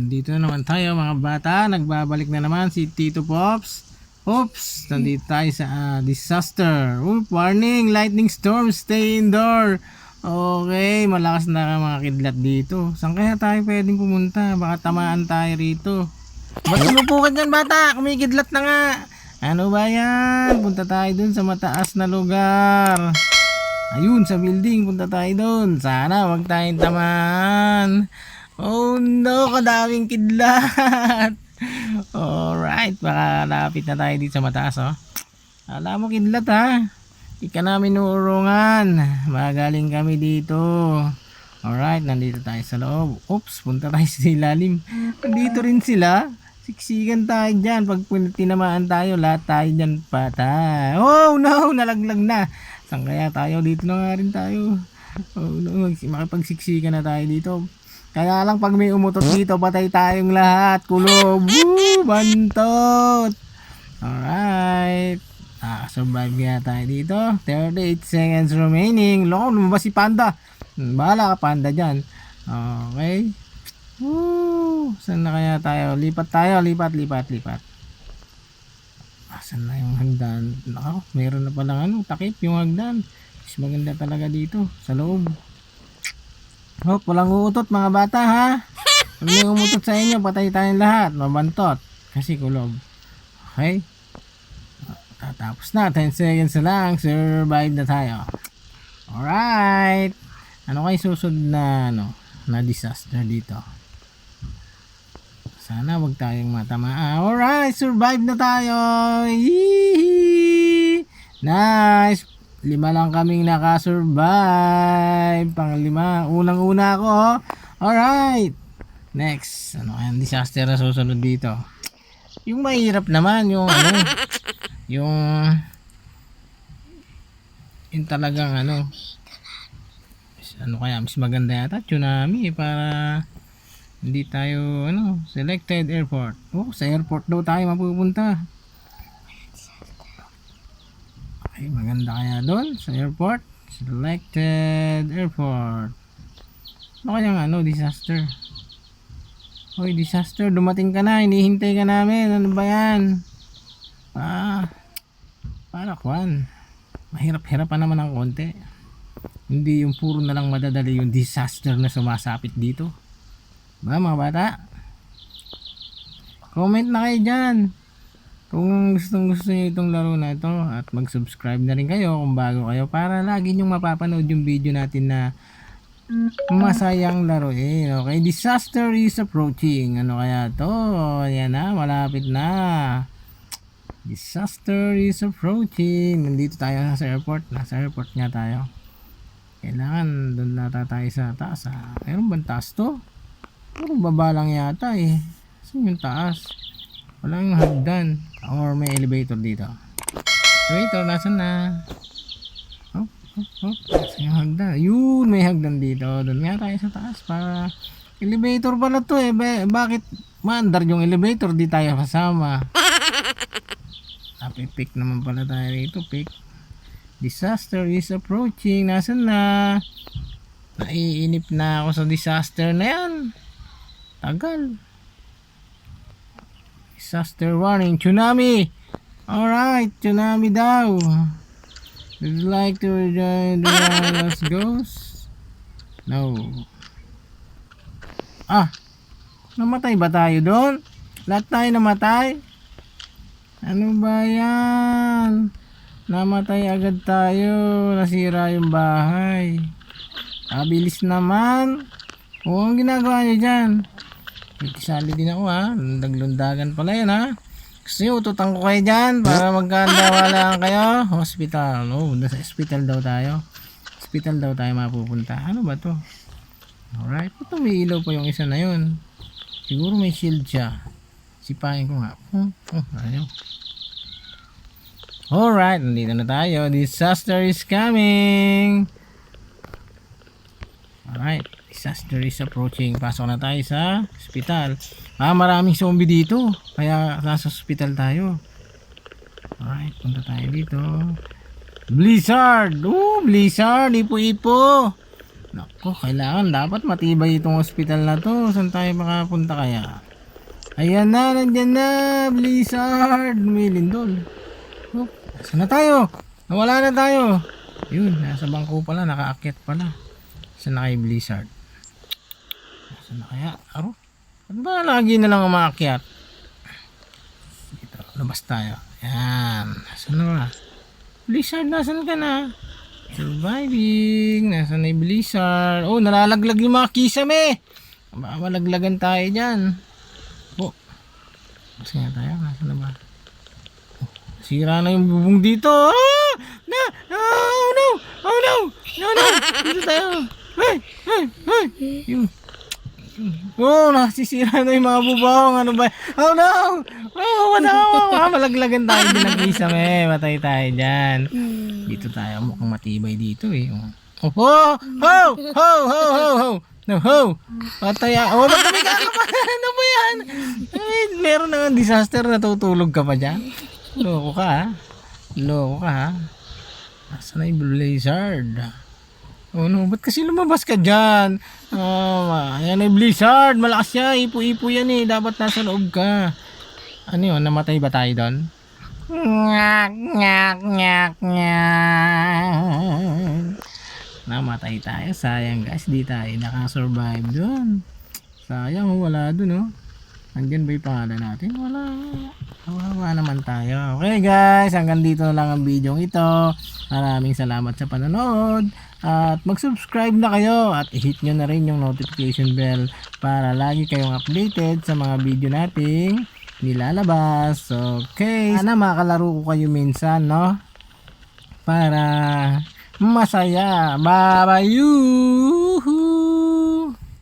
Nandito na naman tayo mga bata. Nagbabalik na naman si Tito Pops. Oops, nandito tayo sa disaster. Warning, lightning storm, stay indoor. Okay, malakas na mga kidlat dito. Saan kaya tayo pwedeng pumunta? Baka tamaan tayo rito. Ba't umupo ka dyan bata? Kumikidlat na nga. Ano ba yan? Punta tayo dun sa mataas na lugar. Ayun, sa building. Punta tayo dun. Sana wag tayong tamaan. Oh no, kadaming kidlat. Alright, baka lapit na tayo dito sa mataas, oh. Alam mo kidlat, ha? Di ka namin uurungan. Magaling kami dito. Alright, nandito tayo sa loob. Oops, punta tayo sa ilalim. Nandito rin sila. Siksikan tayo dyan. Pag tinamaan tayo, lahat tayo dyan patay. Oh no, nalaglag na. Saan kaya tayo? Dito na nga rin tayo. Oh no, makipagsiksikan na tayo dito. Kaya lang pag may umutot dito, patay tayong lahat. Kulob. Woo! Bantot. Alright. Survive nga tayo dito. 38 seconds remaining. Loko, lumabas si Panda. Bahala ka Panda dyan. Okay. Woo! Saan na kaya tayo? Lipat tayo. Lipat. Saan na yung hagdan? Nako, meron na palang takip yung hagdan. Mas maganda talaga dito sa loob. Walang uutot mga bata, ha? Pag may umutot sa inyo, patay tayong lahat. Mabantot. Kasi kulob. Okay? Tatapos na. 10 seconds na lang. Survive na tayo. Alright. Ano kayo susunod na, na disaster dito? Sana wag tayong matamaan. Alright. Survive na tayo. Yee! Nice. 5 lang kaming nakasurvive. Pang-5. Unang-una ako, oh. Alright. Next. Ano kayang disaster na susunod dito? Yung mahirap naman. Yung yung talagang ano kaya mas maganda yata tsunami para hindi tayo selected airport. Sa airport daw tayo mapupunta. Ay, maganda kaya doon sa airport. Selected airport. Ano kayang disaster? Hoy, disaster, dumating ka na, hinihintay ka namin. Ano ba yan? Para kwan. Mahirap-hirapan naman ng konti. Hindi yung puro na lang madadali yung disaster na sumasapit dito. Ba mga bata? Comment na kayo dyan. Kung gusto nyo itong laro na ito, at mag-subscribe na rin kayo kung bago kayo para lagi nyong mapapanood yung video natin na masayang laruin. Okay, disaster is approaching. Ano kaya to? Yan na, malapit na. Disaster is approaching. Nandito tayo sa airport. Nasa airport nga tayo. Kailangan doon nata tayo sa taas. Meron bang taas to? Puro baba lang yata eh. Saan yung taas? Walang hagdan. Or may elevator dito. Elevator, nasan na? Saan yung hagdan? Yun, may hagdan dito. Doon nga tayo sa taas para... Elevator pala to eh. Bakit maandar yung elevator? Di tayo kasama. Pick naman pala tayo rito. Pick. Disaster is approaching. Nasan na? Naiinip na ako sa disaster na yan. Tagal. Disaster warning. Tsunami. Alright. Tsunami daw. Would you like to join the wireless ghost? No. Namatay ba tayo doon? Lahat tayo namatay? Ano ba yan? Namatay agad tayo. Nasira yung bahay. Bilis naman. Ang ginagawa nyo dyan? Kisali din ako Lundag-lundagan pala yan Kasi ututan ko kayo dyan para magkandawalaan kayo. Hospital. Nasa hospital daw tayo. Hospital daw tayo mapupunta. Ano ba to? Alright. Ito may ilaw pa yung isa na yun. Siguro may shield siya. Sipahin ko nga. Ayaw. Alright. Nandito na tayo. Disaster is coming. Alright. Disaster is approaching. Pasok na tayo sa hospital. Maraming zombie dito. Kaya nasa hospital tayo. Alright. Punta tayo dito. Blizzard. Blizzard. Ipo-ipo. Nako, kailangan dapat matibay itong hospital na to. Saan tayo makapunta kaya? Ayan na, nandyan na, Blizzard. May lindol. Oh, saan na tayo? Nawala na tayo. Yun, nasa bangko pala, nakaakyat pala. Saan na kay Blizzard? Saan na kaya? Aro? Ba't ba lagi na lang umaakyat? Dito, labas tayo. Ayan, saan na ba? Blizzard, nasan ka na? Surviving. Nasaan na yung Blizzard? Oh, nalalaglag yung mga kisame. Baka malaglagan tayo dyan. Oh, saan nga tayo? Nasaan na ba? Oh, sira na yung bubong dito. Ah! Na! Oh no! Oh no! No, no! Dito tayo. Hey! Hey! Hey! Yung... Oh, nasisira na yung mga bubong. Ano ba? Oh no! Oh, no! Malaglagan tayo din ng kisame. Matay tayo dyan. Dito tayo, mukhang matibay dito eh. Oh, ho! Ho! Ho! Ho! Ho! Ho! No, ho! Pataya. Oh, magkami ka pa. Ano ba yan? Ay, meron na ng disaster, natutulog ka pa dyan. Loko ka ha. Loko ka ha. Asan na yung Blizzard? Oh no, ba't kasi lumabas ka dyan? Ayan na yung Blizzard. Malakas siya. Ipo-ipo yan eh. Dapat nasa loob ka. Ano yun? Namatay ba tayo doon? Ngak, ngak, ngak, ngak. Namatay tayo. Sayang guys. Di tayo nakasurvive doon. Sayang. Wala doon oh. Andyan ba yung pangalan natin? Wala. Kawawa naman tayo. Okay guys. Hanggang dito na lang ang video ito. Maraming salamat sa panonood. At mag-subscribe na kayo. At i-hit nyo na rin yung notification bell. Para lagi kayong updated sa mga video nating nilalabas. Okay. Sana makakalaro ko kayo minsan, no? Para masaya. Bye-bye!